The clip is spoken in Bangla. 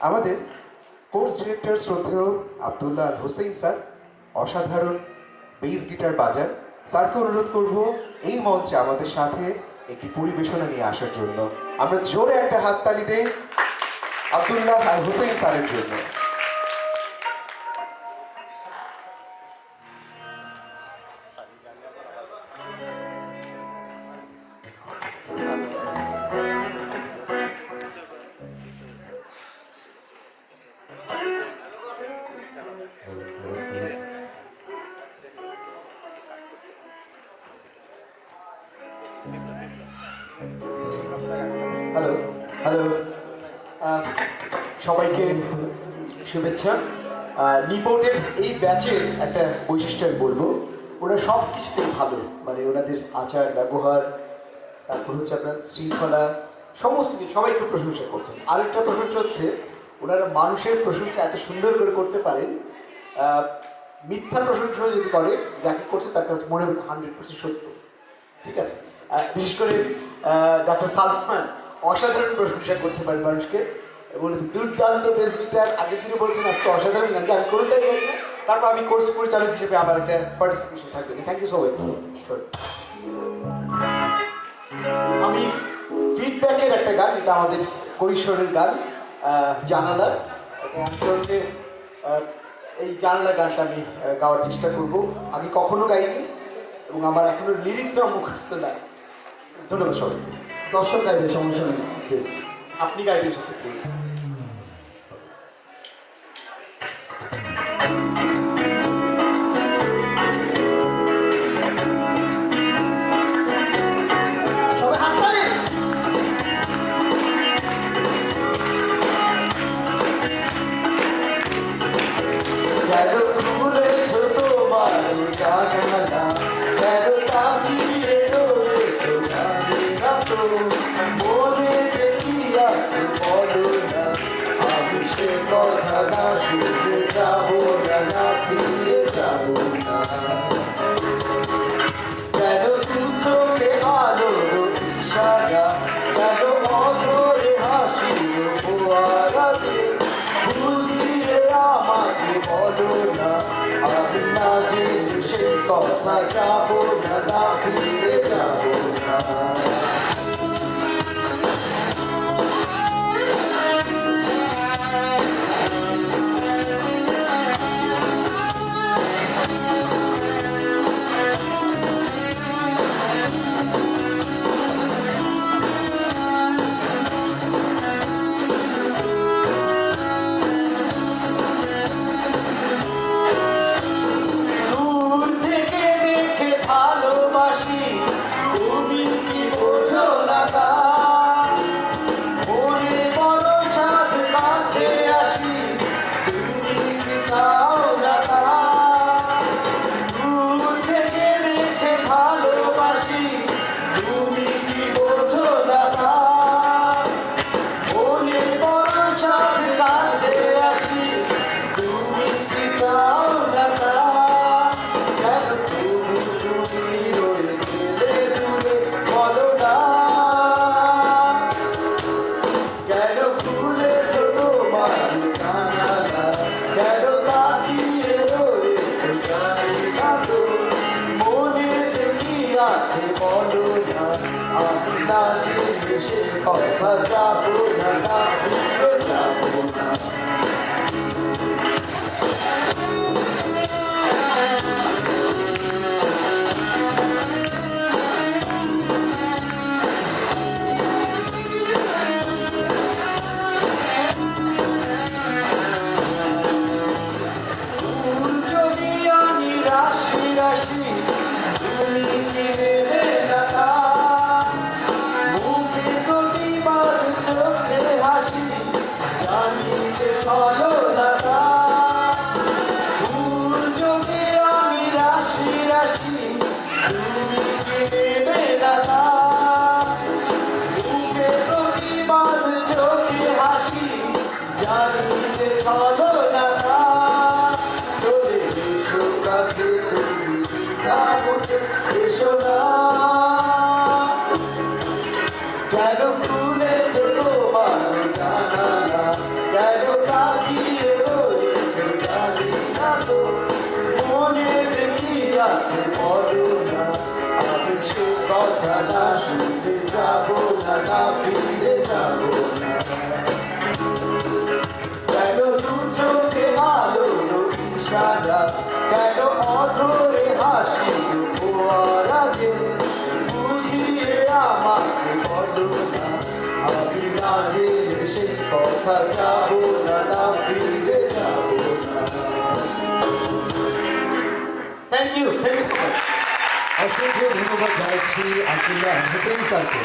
আমাদের কোর্স ডিরেক্টর শ্রদ্ধেয় আব্দুল্লাহ আল হোসেন স্যার অসাধারণ বেস গিটার বাজান। স্যারকে অনুরোধ করব এই মঞ্চে আমাদের সাথে একটি পরিবেশনা নিয়ে আসার জন্য। আমরা জোরে একটা হাততালি দেই আব্দুল্লাহ আল হোসেন স্যারের জন্য। হ্যালো হ্যালো সবাইকে শুভেচ্ছা। নিপোর্টের এই ব্যাচের একটা বৈশিষ্ট্য আমি বলবো, ওরা সব কিছুতেই ভালো, মানে ওনাদের আচার ব্যবহার, তারপর হচ্ছে আপনার শৃঙ্খলা, সমস্ত কিছু সবাইকে প্রশংসা করছেন। আরেকটা প্রশংসা হচ্ছে ওনারা মানুষের প্রশংসা এত সুন্দর করে করতে পারেন। মিথ্যা প্রশংসা যদি করে যাকে করছে তার কাছে মনে হবে 100% সত্য। ঠিক আছে, বিশেষ করে ডক্টর সালমান অসাধারণ প্রশংসা করতে পারেন মানুষকে, বলেছেন দুর্দান্ত বেস গিটার। আগের দিনে বলছেন আজকে অসাধারণ গানকে আমি কোনোটাই গাই না, তারপর আমি কোর্স পরিচালক হিসেবে আমার একটা পার্টিসিপেশন থাকবে। Thank you so much. আমি ফিডব্যাকের একটা গান, এটা আমাদের কৈশোরের গান জানালা। এটা হচ্ছে এই জানালা গানটা আমি গাওয়ার চেষ্টা করব। আমি কখনো গাইনি এবং আমার এখনো লিরিক্সটাও মুখস্থ না। ধন্যবাদ সবাইকে। দর্শক গাইবে, সমস্যা নেই, প্লিজ আপনি গাইবেন সাথে প্লিজ। কথা না শুনে যাবো না, ফিরে যাবো না। কেন দু চোখে আলোর ইশারা, কেন অধরে হাসির ফোয়ারাতে, বুঝিয়ে আমাকে বলো না, আমি না জেনে সে কথা যাবো না, ফিরে যাবো না। সে কথা যাবো না, ফিরে যাবো না। যদি আমি রাশি রাশি, তুমি কি নেবে না? চলো না, ফুল যদি আমি রাশি রাশি, তুমি কি নেবে না? মুখে প্রতিবাদ চোখে হাসি, জানি যে চলো না। চলে এসো কাছে, তুমি এসো না। কেন খুলেছো তোমার জানালা, কেন আমাকে বলো না, আমি না জেনে সেই কথা যাবো না, না ফিরে যাবো না। Thank you so much. অসংখ্য ধন্যবাদ জানাচ্ছি আব্দুল্লাহ হোসেন স্যারকে।